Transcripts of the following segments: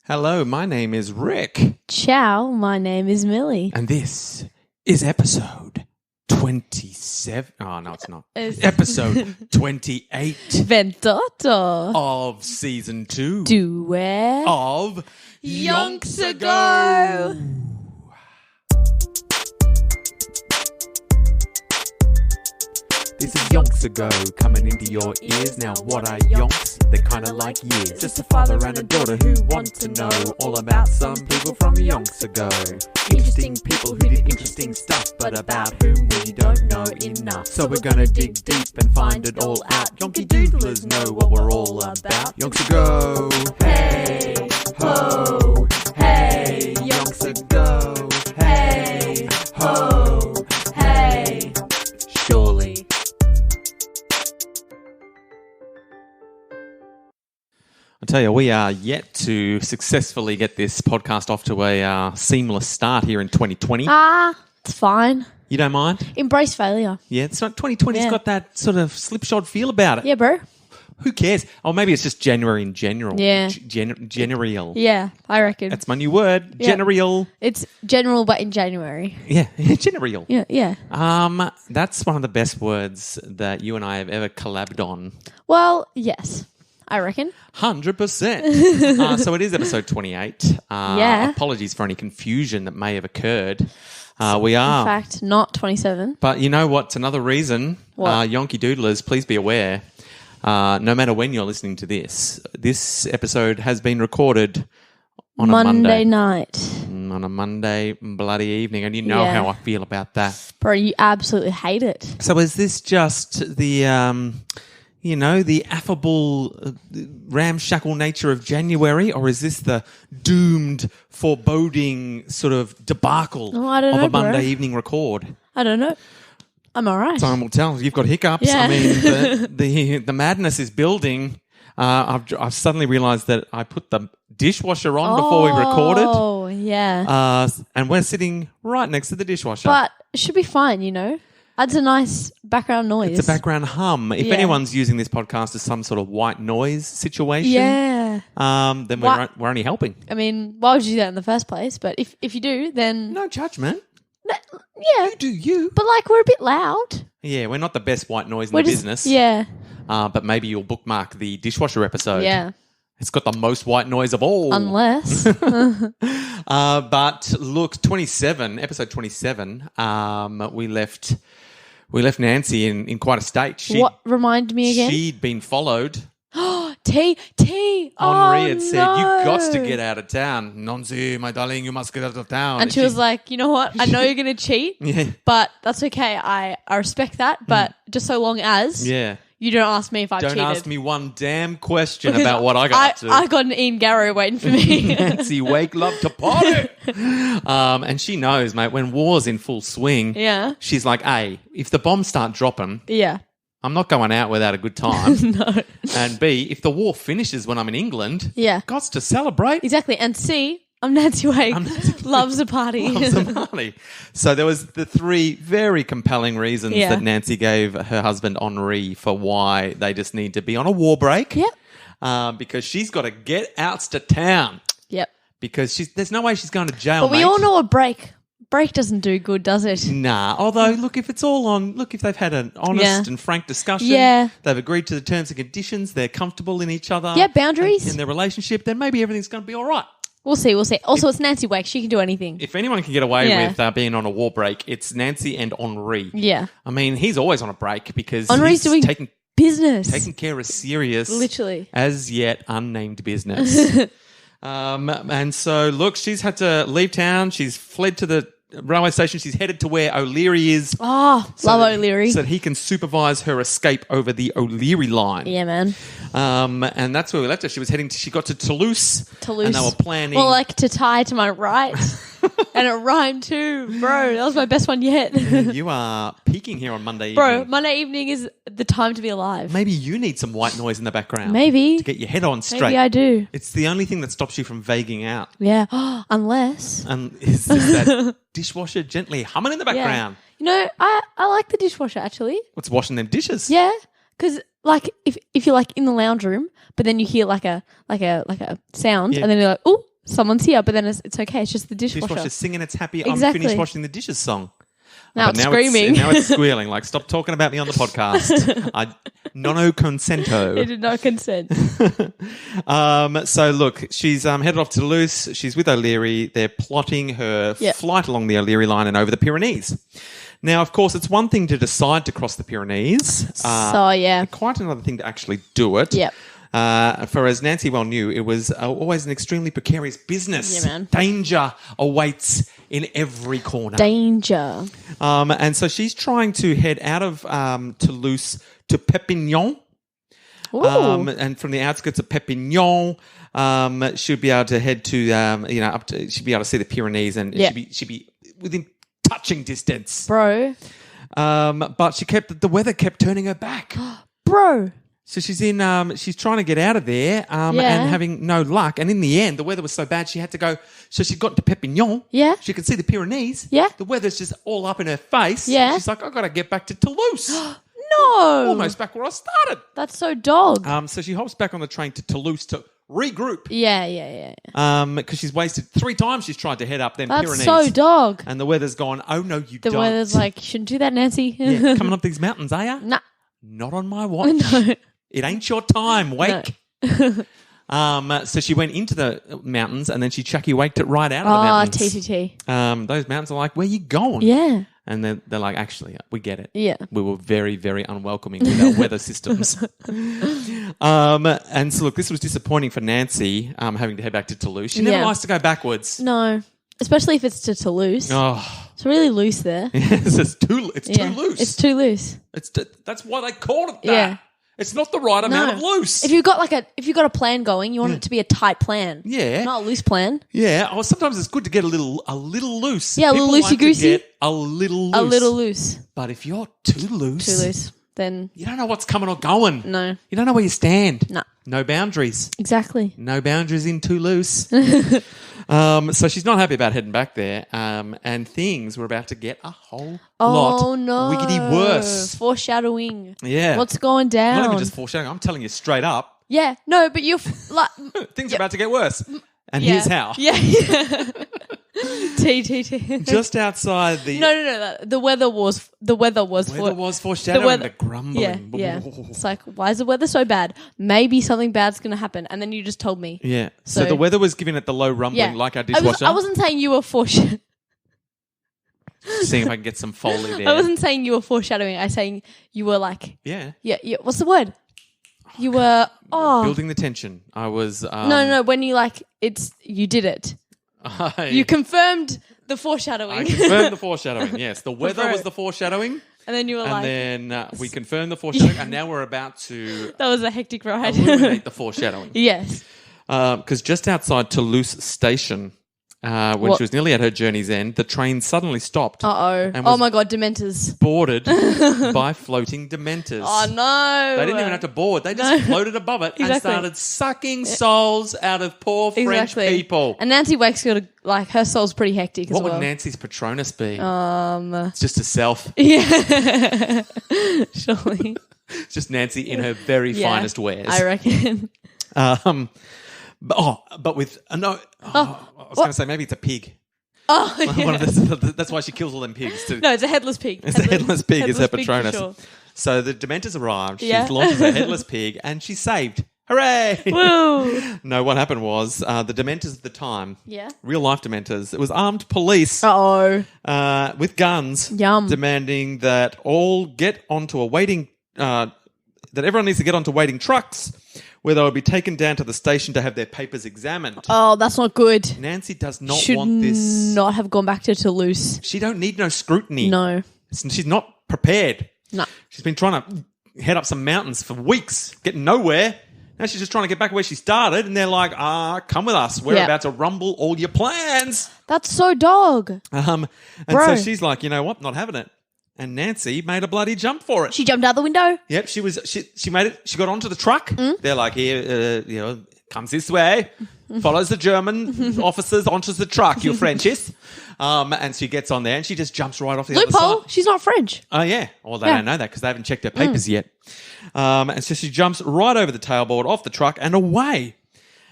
Hello, my name is Rick. Ciao, my name is Millie. And this is episode 27. Oh, no, it's not. Episode 28 28 of season 2 of Yonks Ago. This is Yonks Ago coming into your ears. Now, what are yonks? They're kind of like years. Just a father and a daughter who want to know all about some people from Yonks Ago. Interesting people who did interesting stuff, but about whom we don't know enough. So we're gonna dig deep and find it all out. Yonky doodlers know what we're all about. Yonks Ago, hey ho, hey. Yonks Ago, hey ho, hey. Surely. I tell you, we are yet to successfully get this podcast off to a seamless start here in 2020. It's fine. You don't mind? Embrace failure. Yeah, it's not 2020's Yeah. got that sort of slipshod feel about it. Yeah, bro. Who cares? Oh, maybe it's just January in general. Yeah. General. Yeah, I reckon. That's my new word. Yeah. General. It's general, but in January. Yeah, general. Yeah. That's one of the best words that you and I have ever collabed on. Well, yes, I reckon. 100%. So it is episode 28. Yeah. Apologies for any confusion that may have occurred. We are. In fact, not 27. But you know what's another reason? What? Yonky Doodlers, please be aware, no matter when you're listening to this episode has been recorded on Monday night. On a Monday bloody evening. And you know Yeah. how I feel about that. Bro, you absolutely hate it. So is this just the affable ramshackle nature of January, or is this the doomed, foreboding sort of debacle Oh, I don't of know, a Monday bro. evening record? I don't know. I'm all right. Time will tell. You've got hiccups. Yeah. I mean, the madness is building. I've suddenly realised that I put the dishwasher on before we recorded. Oh, yeah. And we're sitting right next to the dishwasher. But it should be fine, you know? Adds a nice background noise. It's a background hum. If Yeah. anyone's using this podcast as some sort of white noise situation, Yeah. then we're only helping. I mean, why would you do that in the first place? But if you do, then... No judgment. Yeah. You do you. But, like, we're a bit loud. Yeah, we're not the best white noise in We're the just... business. Yeah. But maybe you'll bookmark the dishwasher episode. Yeah. It's got the most white noise of all. Unless... But look, episode 27, we left Nancy in quite a state. what? Remind me again? She'd been followed. T. Henri had said, no. "You got to get out of town. Nancy, my darling, you must get out of town." And she was like, you know what? I know you're going to cheat, Yeah. but that's okay. I respect that, but just so long as Yeah. you don't ask me if I've Don't cheated. ask me one damn question Because about what I got up to. I got an Ian Garrow waiting for me. Nancy Wake loved to party. And she knows, mate, when war's in full swing, Yeah. she's like, A, if the bombs start dropping, Yeah. I'm not going out without a good time. No. And B, if the war finishes when I'm in England, Yeah. God's to celebrate. Exactly. And C, I'm Nancy Wake. Loves a party. Loves a party. So there was the three very compelling reasons Yeah. that Nancy gave her husband Henri for why they just need to be on a war break. Yep. Because she's got to get out to town. Yep. Because there's no way she's going to jail, But we mate. all know a break doesn't do good, does it? Nah. Although, look, if they've had an honest Yeah. and frank discussion, Yeah. they've agreed to the terms and conditions, they're comfortable in each other. Yeah, boundaries. In their relationship, then maybe everything's going to be all right. We'll see. Also, it's Nancy Wake. She can do anything. If anyone can get away Yeah. with being on a war break, it's Nancy and Henri. Yeah. I mean, he's always on a break because Henri's he's doing taking business. care of serious, Literally. as yet unnamed business. And so, look, she's had to leave town. She's fled to the railway station. She's headed to where O'Leary is. Oh, love O'Leary. So that he can supervise her escape over the O'Leary line. Yeah, man. And that's where we left her. She got to Toulouse. Toulouse. And they were planning. Well, like to tie to my right. And it rhymed too. Bro, that was my best one yet. You are peaking here on Monday evening. Bro, Monday evening is the time to be alive. Maybe you need some white noise in the background. Maybe. To get your head on straight. Maybe I do. It's the only thing that stops you from vaguing out. Yeah. Unless. And is that dishwasher gently humming in the Yeah. background. You know, I like the dishwasher actually. What's washing them dishes? Yeah. Because like if you're like in the lounge room, but then you hear like a sound, Yeah. and then you're like, oh, someone's here, but then it's okay. It's just the dishwasher. Dishwasher's singing its happy, Exactly. I'm finished washing the dishes song. Now But it's screaming. Now it's squealing. Like, stop talking about me on the podcast. I nono consento. It did not consent. So look, she's headed off to Toulouse. She's with O'Leary. They're plotting her flight along the O'Leary line and over the Pyrenees. Now, of course, it's one thing to decide to cross the Pyrenees. Quite another thing to actually do it. Yep. For as Nancy well knew, it was always an extremely precarious business. Yeah, man. Danger awaits in every corner. Danger. And so she's trying to head out of Toulouse to Perpignan. And from the outskirts of Perpignan, she'll be able to head to, up to, she'll be able to see the Pyrenees, and she'll be within touching distance. Bro. But the weather kept turning her back. Bro. So she's she's trying to get out of there and having no luck. And in the end, the weather was so bad she had to go. So she got to Perpignan. Yeah. She could see the Pyrenees. Yeah. The weather's just all up in her face. Yeah. She's like, I've got to get back to Toulouse. No. Almost back where I started. That's so dog. So she hops back on the train to Toulouse to regroup. Yeah. Because she's wasted 3 times she's tried to head up them That's Pyrenees. so dog. And the weather's gone, oh no, you The don't. weather's like, shouldn't do that, Nancy. Yeah, coming up these mountains, are ya? Nah. Not on my watch. No. It ain't your time. Wake. No. So she went into the mountains and then she Chucky waked it right out of the mountains. TTT. Those mountains are like, where you going? Yeah. And they're like, actually, we get it. Yeah. We were very, very unwelcoming with our weather systems. And so, look, this was disappointing for Nancy, having to head back to Toulouse. She never likes to go backwards. No. Especially if it's to Toulouse. Oh. It's really loose there. It's too loose. It's too loose. That's why they called it that. Yeah. It's not the right amount of loose. If you've got a plan going, you want it to be a tight plan. Yeah. Not a loose plan. Yeah. Oh, sometimes it's good to get a little loose. Yeah, a little loosey-goosey. A little loose. A little loose. But if you're too loose, then you don't know what's coming or going. No. You don't know where you stand. No. No boundaries. Exactly. No boundaries in too loose. So she's not happy about heading back there. And things were about to get a whole lot wiggity worse. Foreshadowing. Yeah. What's going down? Not even just foreshadowing. I'm telling you straight up. Yeah. No, but you're like things are about to get worse. And here's how. Yeah. T. Just outside the No. The weather was foreshadowing, the grumbling. Yeah. It's like, why is the weather so bad? Maybe something bad's going to happen. And then you just told me. Yeah. So the weather was giving it the low rumbling like our dishwasher. I wasn't saying you were foreshadowing. Seeing if I can get some Foley there. I wasn't saying you were foreshadowing. I was saying you were like... Yeah. Yeah. What's the word? You were... building the tension. I was... No. When you you did it. You confirmed the foreshadowing. I confirmed the foreshadowing, yes. The weather was the foreshadowing. And then you were And then we confirmed the foreshadowing. And now we're about to... That was a hectic ride. Illuminate the foreshadowing. Yes. Because just outside Toulouse Station, when she was nearly at her journey's end, the train suddenly stopped. Uh-oh. Oh, my God, Dementors. Boarded by floating Dementors. Oh, no. They didn't even have to board. They just floated above it and started sucking souls out of poor French people. And Nancy Wake's got her soul's pretty hectic as well. What would Nancy's Patronus be? It's just herself. Yeah. Surely. It's just Nancy in her very finest wares. I reckon. But with... I was going to say maybe it's a pig. Oh, yeah. That's why she kills all them pigs too. No, it's a headless pig. It's a headless pig is her Patronus. Sure. So the Dementors arrived. She launches a headless pig and she's saved. Hooray! Woo! No, what happened was the Dementors of the time, real life Dementors, it was armed police with guns demanding that all get onto a waiting, that everyone needs to get onto waiting trucks where they will be taken down to the station to have their papers examined. Oh, that's not good. Nancy does not want this. Should not have gone back to Toulouse. She don't need no scrutiny. No. She's not prepared. No. She's been trying to head up some mountains for weeks, getting nowhere. Now she's just trying to get back where she started, and they're like, come with us. We're about to rumble all your plans. That's so dog. And so she's like, you know what? Not having it. And Nancy made a bloody jump for it. She jumped out the window? Yep, she made it. She got onto the truck. They're like, here, comes this way. Follows the German officers onto the truck, you Frenchies. And she gets on there and she just jumps right off the other Loophole, side. she's not French. Oh, yeah. Well, they don't know that because they haven't checked her papers yet. And so she jumps right over the tailboard, off the truck and away.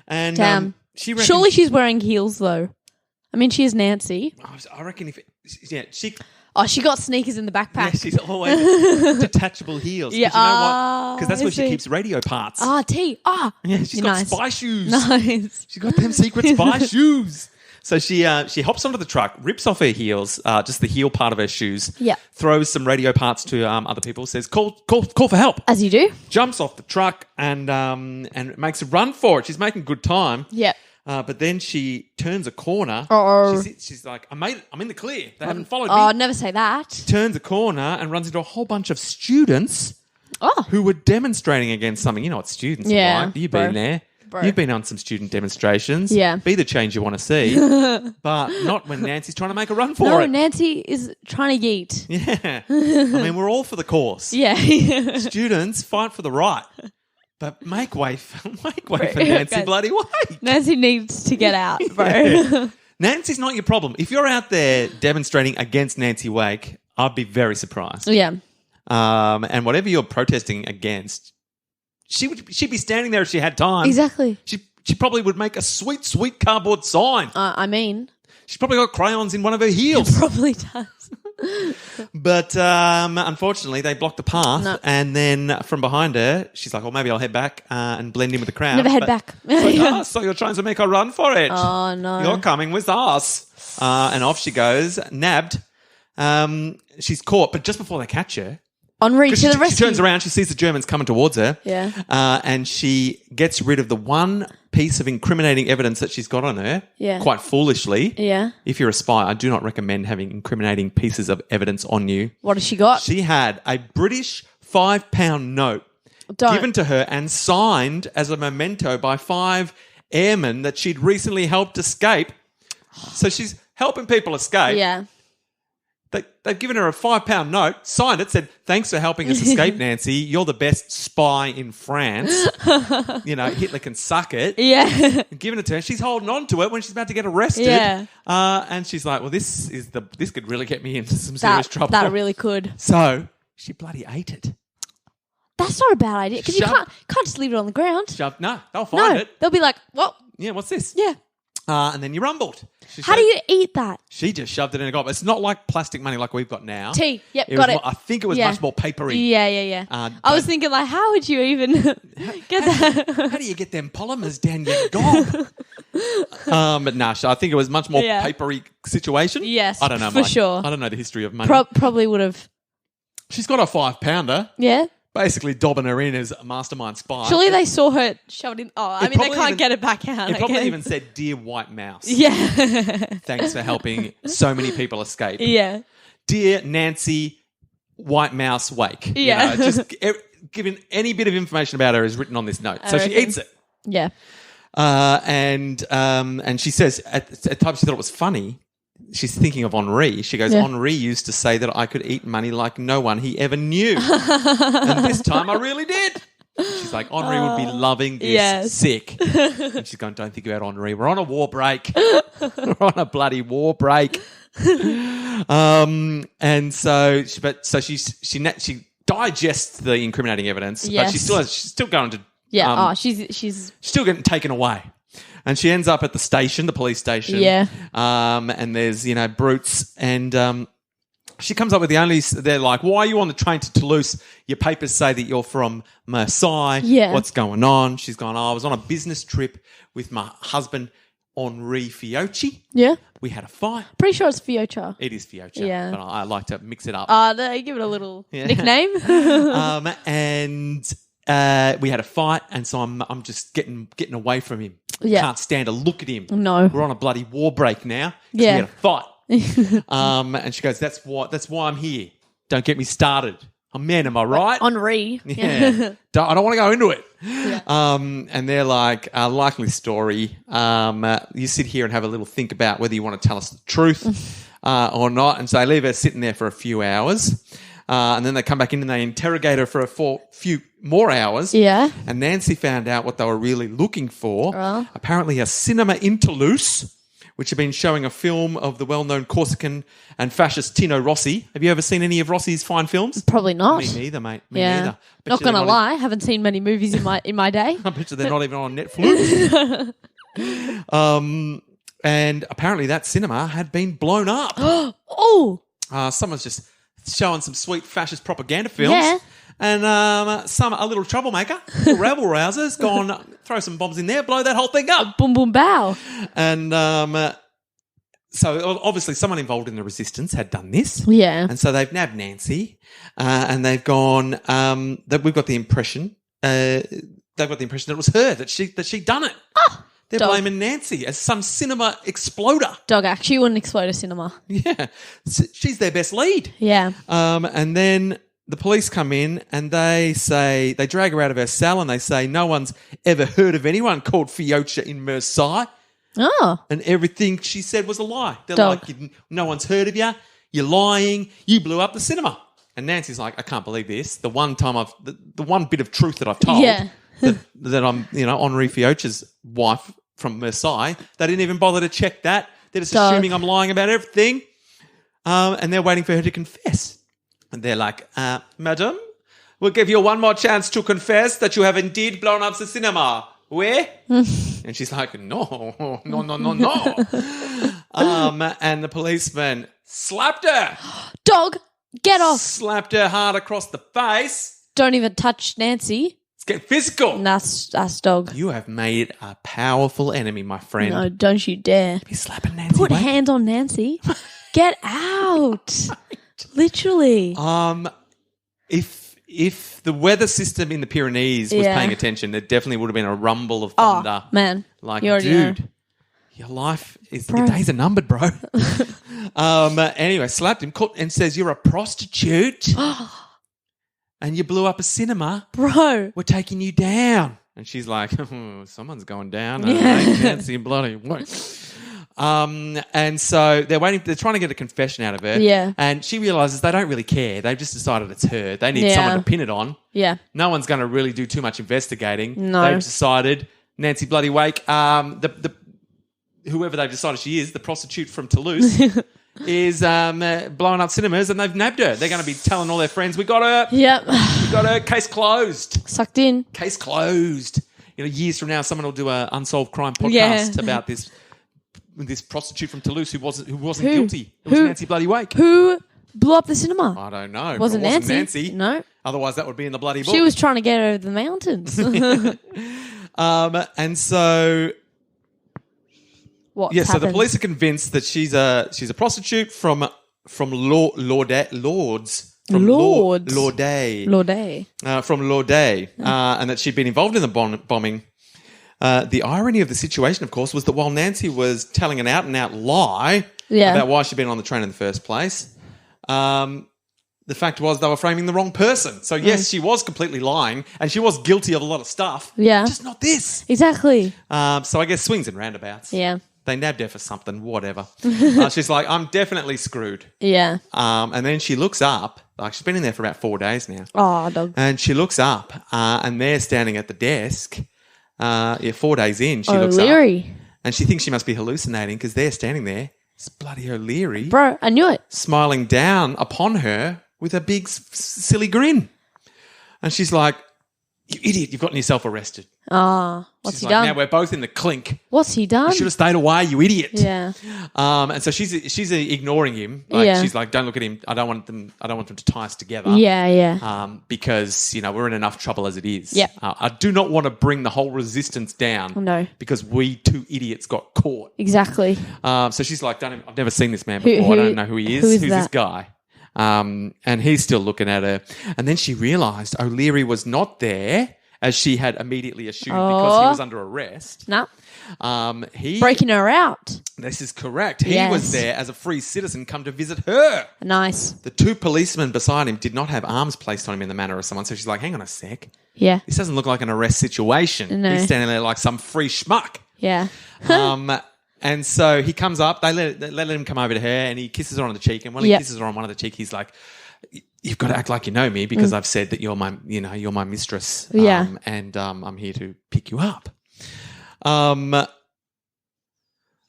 And Damn. She reckons, Surely she's wearing heels, though. I mean, she is Nancy. I reckon she Oh, she got sneakers in the backpack. Yeah, she's always detachable heels. Yeah, you know what? Because that's where she keeps radio parts. Yeah, she's got spy shoes. Nice. She's got them secret spy shoes. So she hops onto the truck, rips off her heels, just the heel part of her shoes. Yeah. Throws some radio parts to other people. Says call for help. As you do. Jumps off the truck and makes a run for it. She's making good time. Yeah. But then she turns a corner. She's like, I'm in the clear. They haven't followed me. Oh, never say that. Turns a corner and runs into a whole bunch of students who were demonstrating against something. You know what students are like. You've been there. Bro. You've been on some student demonstrations. Yeah. Be the change you want to see. But not when Nancy's trying to make a run for it. No, Nancy is trying to yeet. Yeah. I mean, we're all for the cause. Yeah. Students, fight for the right. But make way for Nancy bloody White. Nancy needs to get out, bro. Yeah. Nancy's not your problem. If you're out there demonstrating against Nancy Wake, I'd be very surprised. Yeah. And whatever you're protesting against, she'd be standing there if she had time. Exactly. She probably would make a sweet, sweet cardboard sign. I mean, she's probably got crayons in one of her heels. She probably does. But unfortunately, they blocked the path. No. And then from behind her, she's like, well, maybe I'll head back and blend in with the crowd. Never head back. So you're trying to make a run for it. Oh, no. You're coming with us. And off she goes, nabbed. She's caught. But just before they catch her, Henri to the rescue. She turns around, she sees the Germans coming towards her. Yeah. And she gets rid of the one piece of incriminating evidence that she's got on her. Yeah. Quite foolishly. Yeah. If you're a spy, I do not recommend having incriminating pieces of evidence on you. What has she got? She had a British £5 note given to her and signed as a memento by 5 airmen that she'd recently helped escape. So she's helping people escape. Yeah. They've given her a £5 note, signed it, said, thanks for helping us escape, Nancy. You're the best spy in France. Hitler can suck it. Yeah. Giving it to her. She's holding on to it when she's about to get arrested. Yeah. And she's like, well, this could really get me into some serious trouble. That really could. So she bloody ate it. That's not a bad idea because you can't just leave it on the ground. No, they'll find it. They'll be like, what? Yeah, what's this? Yeah. And then you rumbled. How do you eat that? She just shoved it in a gob. It's not like plastic money like we've got now. Yep, got it. I think it was much more papery. Yeah. I was thinking, like, how would you even get that? How do you get them polymers down your gob? But no, I think it was much more papery situation. Yes, I don't know, for Mike. sure. I don't know the history of money. Probably would have. She's got a £5. Yeah. Basically dobbing her in as a mastermind spy. Surely they saw her shove it in. Oh, I mean, they can't get it back out. It probably even said, "Dear White Mouse." Yeah. Thanks for helping so many people escape. Yeah. Dear Nancy White Mouse Wake. Yeah. Just given any bit of information about her is written on this note. So she eats it. Yeah. And she says, at the time she thought it was funny, she's thinking of Henri. She goes, Henri used to say that I could eat money like no one he ever knew. And this time I really did. She's like, Henri would be loving this sick. And she's going, don't think about Henri. We're on a war break. We're on a bloody war break. And so she digests the incriminating evidence, but she's still going to she's still getting taken away. And she ends up at the station, the police station. Yeah. And there's, brutes. And she comes up with they're like, why are you on the train to Toulouse? Your papers say that you're from Marseille. Yeah. What's going on? She's gone, I was on a business trip with my husband, Henri Fiocchi. Yeah. We had a fight. Pretty sure it's Fiocha. It is Fiocchi. Yeah. But I like to mix it up. They give it a little nickname. And we had a fight, and so I'm just getting away from him. Yeah. Can't stand to look at him. No. We're on a bloody war break now. Yeah. We had a fight. And she goes, that's why I'm here. Don't get me started. I'm man, am I right? Henri. Yeah. I don't want to go into it. Yeah. And they're like, likely story. You sit here and have a little think about whether you want to tell us the truth or not. And so they leave her sitting there for a few hours. And then they come back in and they interrogate her for a few more hours. Yeah. And Nancy found out what they were really looking for. Well. Apparently a cinema in Toulouse, which had been showing a film of the well-known Corsican and fascist Tino Rossi. Have you ever seen any of Rossi's fine films? Probably not. Me neither, mate. Me yeah. neither. Not going to lie. Haven't seen many movies in my day. I bet you they're not even on Netflix. And apparently that cinema had been blown up. Oh. Someone's just showing some sweet fascist propaganda films. Yeah. And a little troublemaker, a little rabble-rouser's gone, throw some bombs in there, blow that whole thing up. Boom, boom, bow. And so obviously someone involved in the resistance had done this. Yeah. And so they've nabbed Nancy and they've gone, that we've got the impression, that it was her, that she done it. Oh. They're blaming Nancy as some cinema exploder. Dog actually wouldn't explode a cinema. Yeah. She's their best lead. Yeah. And then the police come in and they drag her out of her cell and they say, no one's ever heard of anyone called Fiocha in Marseille. Oh. And everything she said was a lie. They're like, no one's heard of you. You're lying. You blew up the cinema. And Nancy's like, I can't believe this. The one bit of truth that I've told that I'm, Henri Fiocha's wife from Marseille, they didn't even bother to check that. They're just assuming I'm lying about everything. And they're waiting for her to confess. And they're like, madam, we'll give you one more chance to confess that you have indeed blown up the cinema. Where? And she's like, no. And the policeman slapped her. Dog, get off. Slapped her hard across the face. Don't even touch Nancy. Let's get physical. That's dog. You have made a powerful enemy, my friend. No, don't you dare. Be slapping Nancy. Put hands on Nancy. Get out. Literally. If the weather system in the Pyrenees was paying attention, there definitely would have been a rumble of thunder. Oh, man. Like, you dude, know. your life is, your days are numbered, bro. Anyway, slapped him and says, you're a prostitute and you blew up a cinema. Bro. We're taking you down. And she's like, someone's going down. Yeah. I can't see bloody what. And so they're trying to get a confession out of her. Yeah. And she realizes they don't really care. They've just decided it's her. They need someone to pin it on. Yeah. No one's going to really do too much investigating. No. They've decided Nancy Bloody Wake, whoever they've decided she is, the prostitute from Toulouse, is blowing up cinemas and they've nabbed her. They're going to be telling all their friends, we got her. Yep. We got her. Case closed. Sucked in. Case closed. Years from now, someone will do an unsolved crime podcast about this prostitute from Toulouse who wasn't guilty. It was Nancy Bloody Wake. Who blew up the cinema? I don't know. Wasn't it wasn't Nancy. No. Otherwise, that would be in the bloody book. She was trying to get over the mountains. And so... What? Yeah, so the police are convinced that she's a prostitute from Lourdes. From Lourdes. Lourdes. From Lourdes. And that she'd been involved in the bombing. The irony of the situation, of course, was that while Nancy was telling an out-and-out lie about why she'd been on the train in the first place, the fact was they were framing the wrong person. So, yes, she was completely lying and she was guilty of a lot of stuff. Yeah. Just not this. Exactly. So I guess swings and roundabouts. Yeah. They nabbed her for something, whatever. She's like, I'm definitely screwed. Yeah. And then she looks up. Like, she's been in there for about 4 days now. Oh, dog. And she looks up and they're standing at the desk. 4 days in, she looks up. And she thinks she must be hallucinating because they're standing there. It's bloody O'Leary. Bro, I knew it. Smiling down upon her with a big silly grin. And she's like, you idiot, you've gotten yourself arrested. Oh, what's he done? Now we're both in the clink. What's he done? You should have stayed away, you idiot. Yeah. And so she's ignoring him. She's like, don't look at him. I don't want them to tie us together. Yeah. Because we're in enough trouble as it is. Yeah. I do not want to bring the whole resistance down. No. Because we two idiots got caught. Exactly. So she's like, I've never seen this man before. I don't know who he is. Who's this guy? And he's still looking at her. And then she realised O'Leary was not there, as she had immediately assumed, because he was under arrest. No. He breaking her out. This is correct. He was there as a free citizen come to visit her. Nice. The two policemen beside him did not have arms placed on him in the manner of someone. So she's like, hang on a sec. Yeah. This doesn't look like an arrest situation. No. He's standing there like some free schmuck. Yeah. And so he comes up. They let him come over to her, and he kisses her on the cheek. And when he kisses her on one of the cheek, he's like, "You've got to act like you know me because I've said that you're my mistress. Yeah. And I'm here to pick you up." And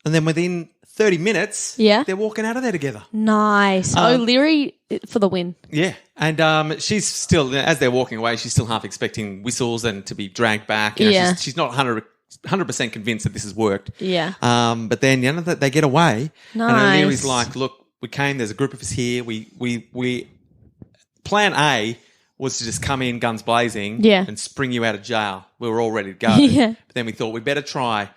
then within 30 minutes, they're walking out of there together. Nice. O'Leary for the win. Yeah. And she's still, as they're walking away, she's still half expecting whistles and to be dragged back. She's not 100% 100% convinced that this has worked. Yeah. But then, they get away. Nice. And O'Leary's like, look, we came, there's a group of us here. We plan A was to just come in guns blazing and spring you out of jail. We were all ready to go. Yeah. But then we thought we'd better try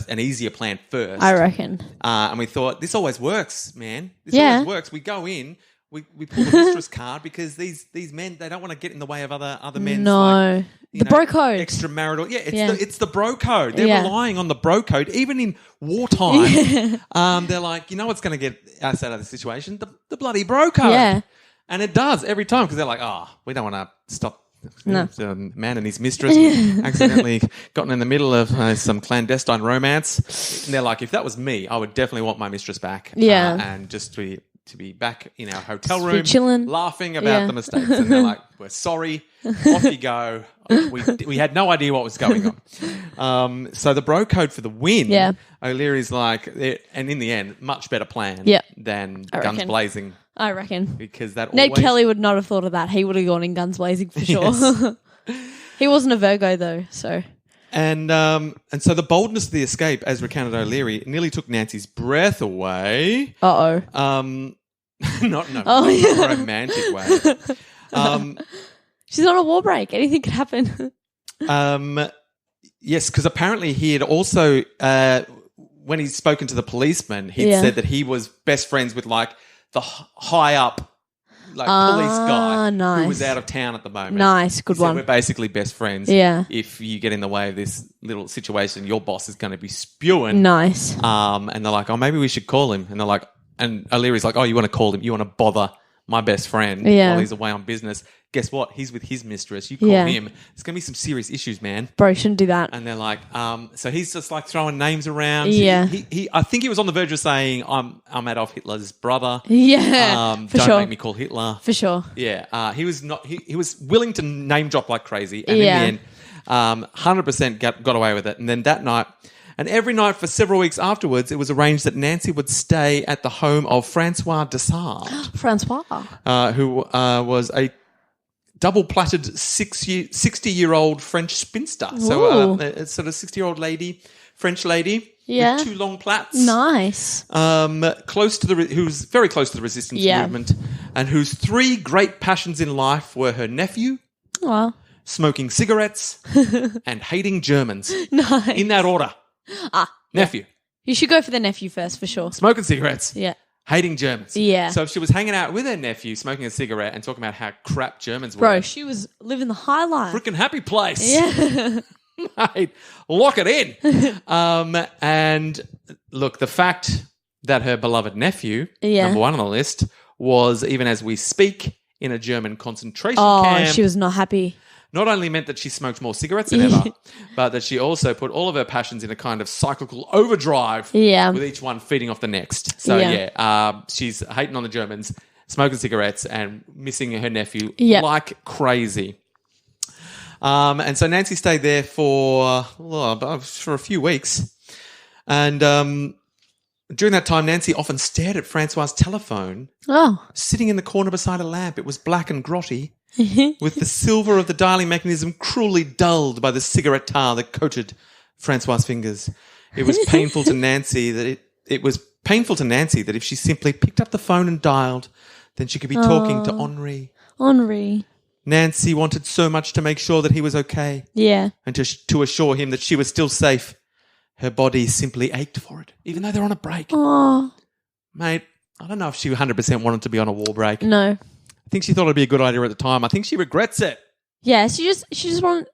an easier plan first. I reckon. And we thought, this always works, man. This Yeah. always works. We go in, we pull the mistress card because these men, they don't want to get in the way of other men's bro code. Extramarital. Yeah, it's the bro code. They're relying on the bro code. Even in wartime, they're like, you know what's going to get us out of the situation? The bloody bro code. Yeah. And it does every time because they're like, we don't want to stop a man and his mistress accidentally gotten in the middle of some clandestine romance. And they're like, if that was me, I would definitely want my mistress back. Yeah. And just to be back in our hotel room, chilling, laughing about the mistakes. And they're like, we're sorry. Off you go. We had no idea what was going on. So the bro code for the win. Yeah. O'Leary's like, and in the end, much better plan than guns blazing. I reckon. Because that Ned Kelly would not have thought of that. He would have gone in guns blazing for sure. Yes. He wasn't a Virgo though, so. And so the boldness of the escape, as recounted O'Leary, nearly took Nancy's breath away. Uh-oh. Not in a romantic way. She's on a war break. Anything could happen. Yes, because apparently he had also, when he's spoken to the policeman, he'd said that he was best friends with like the high up police guy who was out of town at the moment. Nice, good one. We're basically best friends. Yeah. If you get in the way of this little situation, your boss is going to be spewing. Nice. And they're like, maybe we should call him. And they're like, and O'Leary's like, you want to call him? You want to bother my best friend while he's away on business? Guess what? He's with his mistress. You call him. There's going to be some serious issues, man. Bro, shouldn't do that. And they're like, so he's just like throwing names around. Yeah. He I think he was on the verge of saying, I'm Adolf Hitler's brother. Yeah. Don't make me call Hitler. For sure. Yeah. He was not. He was willing to name drop like crazy. And in the end, 100% got away with it. And then that night, and every night for several weeks afterwards, it was arranged that Nancy would stay at the home of Francois Dessart. Francois. Who was a double-platted 60-year-old French spinster. So a sort of 60-year-old lady, French lady with two long plaits. Nice. Who's very close to the resistance movement and whose three great passions in life were her nephew, smoking cigarettes, and hating Germans. Nice. In that order. Nephew. You should go for the nephew first for sure. Smoking cigarettes. Yeah. Hating Germans. Yeah. So if she was hanging out with her nephew, smoking a cigarette and talking about how crap Germans were. Bro, she was living the high life. Freaking happy place. Yeah. Mate, lock it in. And look, the fact that her beloved nephew, number one on the list, was, even as we speak, in a German concentration camp. Oh, she was not happy. Not only meant that she smoked more cigarettes than ever, but that she also put all of her passions in a kind of cyclical overdrive with each one feeding off the next. So, she's hating on the Germans, smoking cigarettes and missing her nephew like crazy. And so Nancy stayed there for a few weeks. And during that time, Nancy often stared at Francois' telephone, sitting in the corner beside a lamp. It was black and grotty, with the silver of the dialing mechanism cruelly dulled by the cigarette tar that coated Francois' fingers. It was painful to Nancy that if she simply picked up the phone and dialed, then she could be talking to Henri. Henri. Nancy wanted so much to make sure that he was okay. Yeah. And to assure him that she was still safe. Her body simply ached for it, even though they're on a break. Oh. Mate, I don't know if she 100% wanted to be on a war break. No. I think she thought it'd be a good idea at the time. I think she regrets it. Yeah, she just wanted,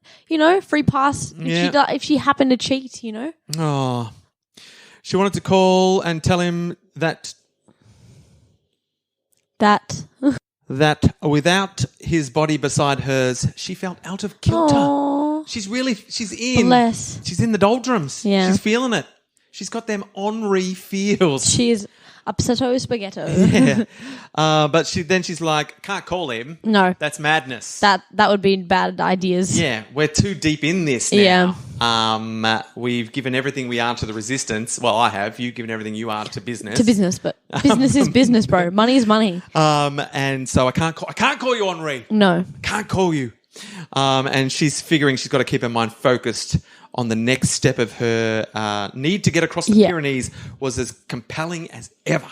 free pass if she happened to cheat, Oh. She wanted to call and tell him that without his body beside hers, she felt out of kilter. Aww. She's in the doldrums. Yeah. She's feeling it. She's got them Henri feels. She's upsetto spaghetto. Yeah. But she's like, can't call him. No. That's madness. That would be bad ideas. Yeah. We're too deep in this now. Yeah. We've given everything we are to the resistance. Well, I have. You've given everything you are to business. To business, but business is business, bro. Money is money. And so I can't call you Henri. No. Can't call you. And she's figuring she's got to keep her mind focused on the next step of her need to get across the Pyrenees was as compelling as ever.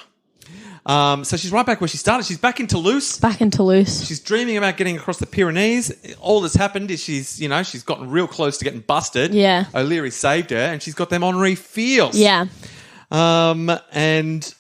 So she's right back where she started. She's back in Toulouse. She's dreaming about getting across the Pyrenees. All that's happened is she's gotten real close to getting busted. Yeah. O'Leary saved her, and she's got them honorary feels. Yeah. And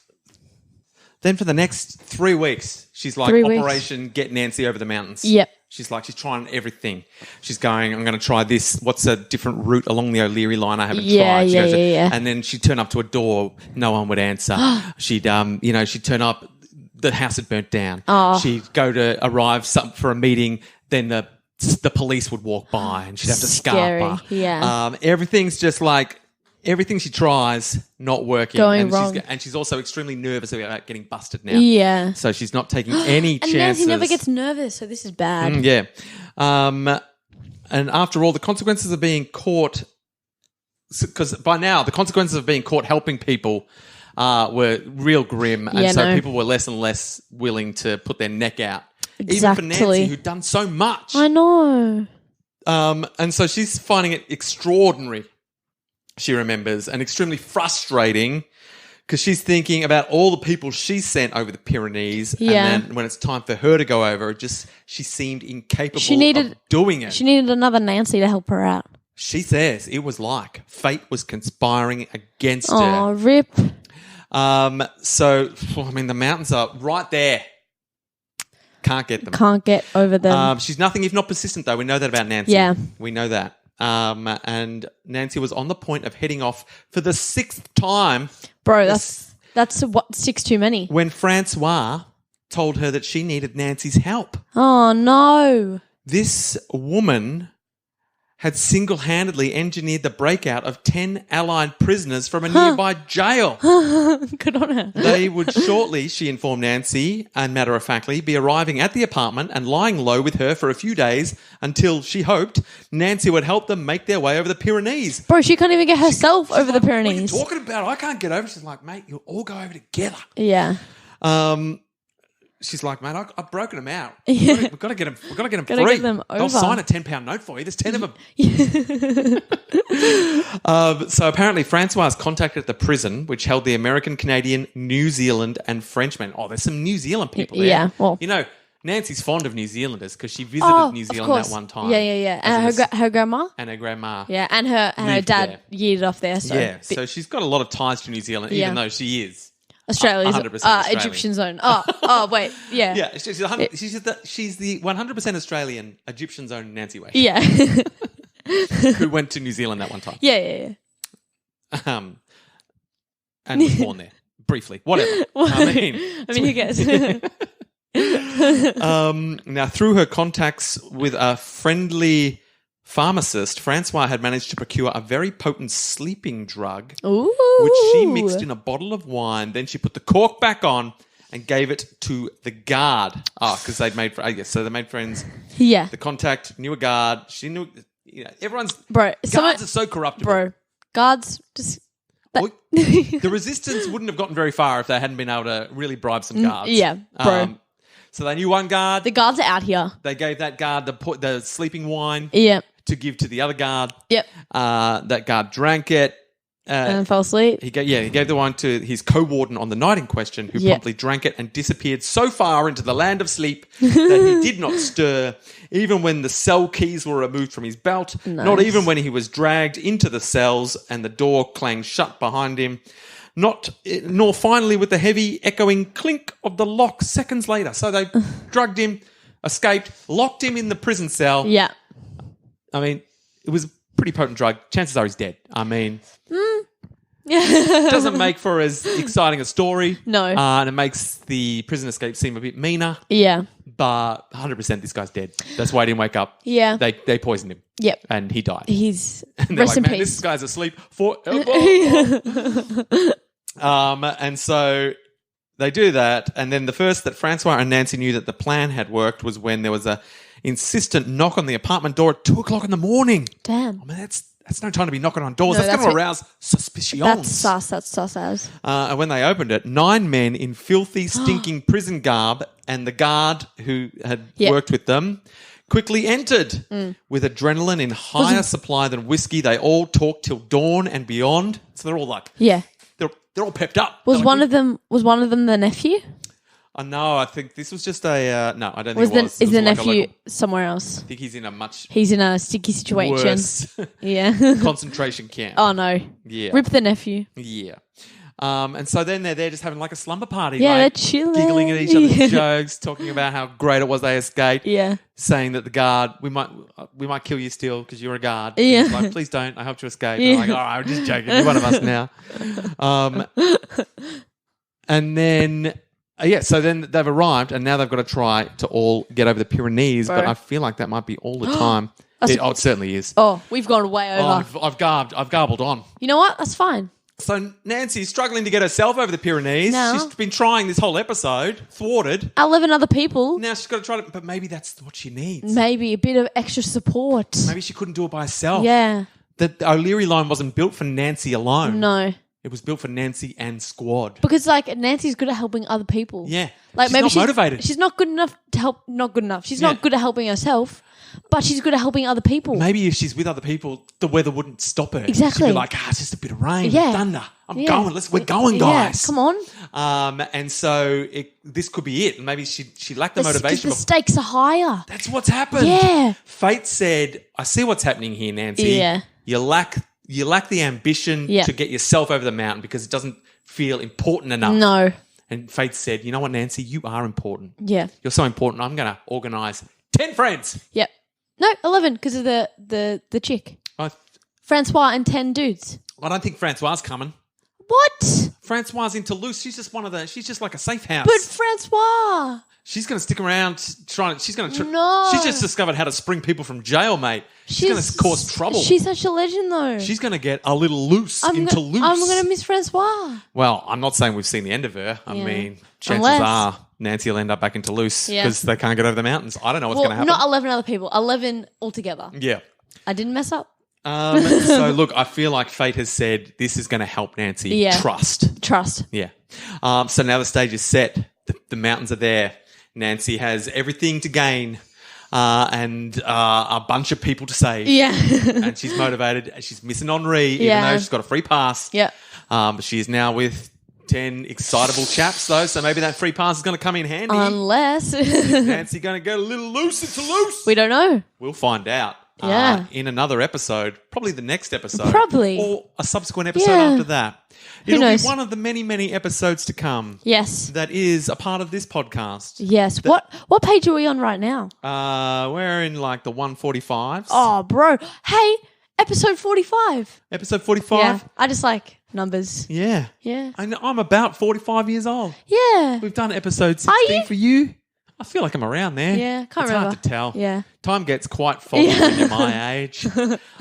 then for the next 3 weeks, she's like, Operation Get Nancy Over the Mountains. Yep. She's trying everything. She's going, I'm going to try this. What's a different route along the O'Leary line I haven't tried? Yeah. And then she'd turn up to a door. No one would answer. She'd turn up. The house had burnt down. Oh. She'd go to arrive for a meeting. Then the police would walk by and she'd have to scarper. Yeah. Everything's just like, everything she tries, not working. Going wrong. And she's also extremely nervous about getting busted now. Yeah. So she's not taking any chances. And Nancy never gets nervous, so this is bad. Yeah. And after all, the consequences of being caught, because by now the consequences of being caught helping people were real grim. And people were less and less willing to put their neck out. Exactly. Even for Nancy, who'd done so much. I know. And so she's finding it extraordinary, she remembers, and extremely frustrating because she's thinking about all the people she sent over the Pyrenees. Yeah. And then when it's time for her to go over, she seemed incapable of doing it. She needed another Nancy to help her out. She says it was like fate was conspiring against her. Oh, rip. So, the mountains are right there. Can't get them. Can't get over them. She's nothing if not persistent, though. We know that about Nancy. Yeah. We know that. And Nancy was on the point of heading off for the 6th time. Bro, that's 6 too many. When Francois told her that she needed Nancy's help. Oh, no. This woman had single-handedly engineered the breakout of 10 Allied prisoners from a nearby jail. Good on her. They would shortly, she informed Nancy, and matter-of-factly, be arriving at the apartment and lying low with her for a few days until, she hoped, Nancy would help them make their way over the Pyrenees. Bro, she can't even get herself over the Pyrenees. Pyrenees. What are you talking about? I can't get over. She's like, mate, you'll all go over together. Yeah. She's like, mate, I've broken them out. Yeah. We've got to get them free. Get them over. They'll sign a £10 note for you. There's 10 of them. So apparently Francois contacted the prison, which held the American, Canadian, New Zealand and Frenchmen. Oh, there's some New Zealand people there. Yeah. Well, Nancy's fond of New Zealanders because she visited New Zealand that one time. Yeah. And her grandma? And her grandma. Yeah, and her dad yeared off there. So she's got a lot of ties to New Zealand, even though she is Australia's 100% Australian. Egyptian zone. Oh, wait, yeah. Yeah, she's the 100% Australian Egyptian zone Nancy Way. Yeah. Who went to New Zealand that one time. Yeah. And was born there, briefly. Whatever. I mean, who cares? Now, through her contacts with a friendly pharmacist, Francois had managed to procure a very potent sleeping drug, which she mixed in a bottle of wine. Then she put the cork back on and gave it to the guard. Because they'd made so they made friends. Yeah. The contact knew a guard. She knew, everyone's... Bro, guards are so corruptible. Bro, guards just... The resistance wouldn't have gotten very far if they hadn't been able to really bribe some guards. Yeah, bro. So they knew one guard. The guards are out here. They gave that guard the sleeping wine to give to the other guard. Yep. That guard drank it. And fell asleep. He gave the wine to his co-warden on the night in question, who promptly drank it and disappeared so far into the land of sleep that he did not stir, even when the cell keys were removed from his belt, not even when he was dragged into the cells and the door clanged shut behind him, nor finally with the heavy echoing clink of the lock seconds later. So they drugged him, escaped, locked him in the prison cell. Yeah. I mean, it was a pretty potent drug. Chances are he's dead. I mean... doesn't make for as exciting a story. No. And it makes the prison escape seem a bit meaner. Yeah. But 100% this guy's dead. That's why he didn't wake up. Yeah. They poisoned him. Yep. And he died. He's... And rest in man, peace. this guy's asleep forever. And so they do that. And then the first that Francois and Nancy knew that the plan had worked was when there was a insistent knock on the apartment door at 2:00 in the morning. Damn. I mean, that's no time to be knocking on doors. No, that's going to arouse suspicions. That's sus as. And when they opened it, 9 men in filthy, stinking prison garb and the guard who had worked with them quickly entered. With adrenaline in higher supply than whiskey, they all talk till dawn and beyond. So they're all like, Yeah. they're all pepped up. Was They're one like, of them the nephew? no, I think this was just a no. I don't think it was. Is the like nephew somewhere else? I think he's in a much He's in a sticky situation. worse Yeah. concentration camp. Oh no. Yeah, Rip the nephew. yeah. And so then they're there just having like a slumber party. Yeah, like, they're chilling. giggling at each other's jokes, talking about how great it was they escaped. Yeah. Saying that the guard, we might kill you still because you're a guard. Yeah. He's like, please don't. I helped you escape. Yeah. I'm like, all right, I'm just joking. You're one of us now. And then, so then they've arrived and now they've got to try to all get over the Pyrenees. Bro. But I feel like that might be all the time. It certainly is. Oh, we've gone way over. I've garbled on. You know what? That's fine. So Nancy's struggling to get herself over the Pyrenees. No. She's been trying this whole episode, thwarted. 11 other people. Now she's got to try to, but maybe that's what she needs. Maybe a bit of extra support. Maybe she couldn't do it by herself. Yeah. The O'Leary line wasn't built for Nancy alone. No. It was built for Nancy and squad. Because like Nancy's good at helping other people. Yeah. Like she's maybe not motivated. She's not good enough to help. Not good enough. She's not good at helping herself, but she's good at helping other people. Maybe if she's with other people, the weather wouldn't stop her. Exactly. She'd be like, it's just a bit of rain, Yeah. thunder. I'm going. We're going, guys. Yeah, come on. And so this could be it. Maybe she lacked the motivation. The stakes are higher. That's what's happened. Yeah. Fate said, I see what's happening here, Nancy. Yeah. You lack the ambition to get yourself over the mountain because it doesn't feel important enough. No. And Fate said, you know what, Nancy? You are important. Yeah. You're so important. I'm going to organise 10 friends. Yep. No, 11 because of the chick. Francois and 10 dudes. I don't think Francois' coming. What? Francois in Toulouse. She's just like a safe house. But Francois. She's going to stick around she's going to No. She's just discovered how to spring people from jail, mate. She's going to cause trouble. She's such a legend though. She's going to get a little loose in Toulouse. I'm going to miss Francois. Well, I'm not saying we've seen the end of her. I mean, chances are Nancy will end up back in Toulouse because they can't get over the mountains. I don't know what's going to happen. Not 11 other people. 11 altogether. Yeah. I didn't mess up. So look, I feel like fate has said this is going to help Nancy. Yeah. Trust. Yeah. So now the stage is set. The mountains are there. Nancy has everything to gain and a bunch of people to save. Yeah. And she's motivated. She's missing Henri, even though she's got a free pass. Yeah. But she is now with 10 excitable chaps, though, so maybe that free pass is going to come in handy. Unless. Nancy going to get a little loose into loose. We don't know. We'll find out. Yeah. In another episode, probably the next episode. Probably. Or a subsequent episode after that. It'll knows? be one of the many, many episodes to come. Yes. That is a part of this podcast. Yes. What page are we on right now? We're in like the 145s. Oh, bro. Hey, episode 45. Episode 45? Yeah. I just like numbers. Yeah. Yeah. I'm about 45 years old. Yeah. We've done episode 16 for you. I feel like I'm around there. Yeah, can't it's remember. Hard to tell. Yeah. Time gets quite foggy when you're my age.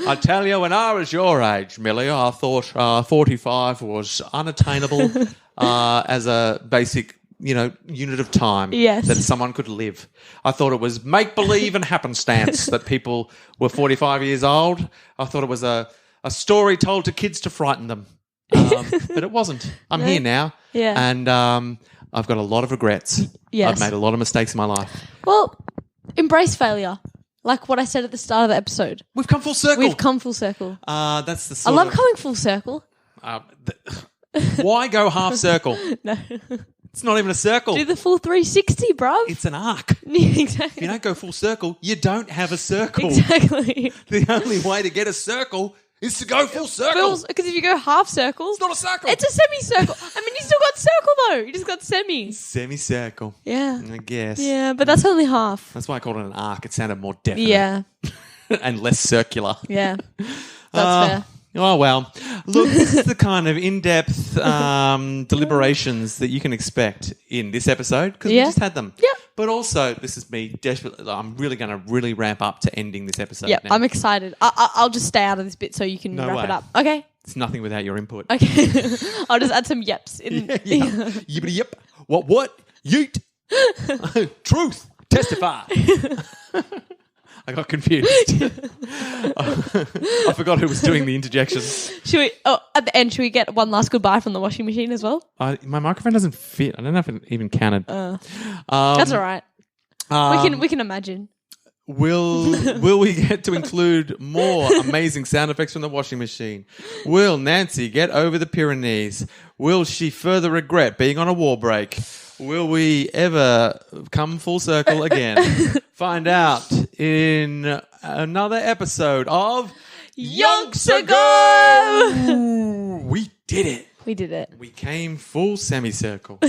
I tell you, when I was your age, Millie, I thought 45 was unattainable as a basic, unit of time that someone could live. I thought it was make-believe and happenstance that people were 45 years old. I thought it was a story told to kids to frighten them. But it wasn't. I'm here now. Yeah. And I've got a lot of regrets. Yes. I've made a lot of mistakes in my life. Well, embrace failure. Like what I said at the start of the episode. We've come full circle. That's the sort I love coming full circle. Why go half circle? No. It's not even a circle. Do the full 360, bruv. It's an arc. Exactly. If you don't go full circle, you don't have a circle. Exactly. The only way to get a circle is to go full circle. Because if you go half circle, it's not a circle. It's a semicircle. I mean, you still got circle though. You just got semi. Semicircle. Yeah. I guess. Yeah, but that's only half. That's why I called it an arc. It sounded more definite. Yeah. And less circular. Yeah. That's fair. Oh, well. Look, this is the kind of in-depth deliberations that you can expect in this episode because we just had them. Yeah. But also, this is me desperately. I'm really going to really ramp up to ending this episode. Yeah, now. I'm excited. I'll just stay out of this bit so you can wrap it up. Okay. It's nothing without your input. Okay. I'll just add some yeps. Yippity yip. What? Yeet. Truth. Testify. I got confused. I forgot who was doing the interjections. At the end, should we get one last goodbye from the washing machine as well? My microphone doesn't fit. I don't know if it even counted. That's all right. We can imagine. Will we get to include more amazing sound effects from the washing machine? Will Nancy get over the Pyrenees? Will she further regret being on a war break? Will we ever come full circle again? Find out in another episode of Yonks Ago! We did it. We did it. We came full semicircle.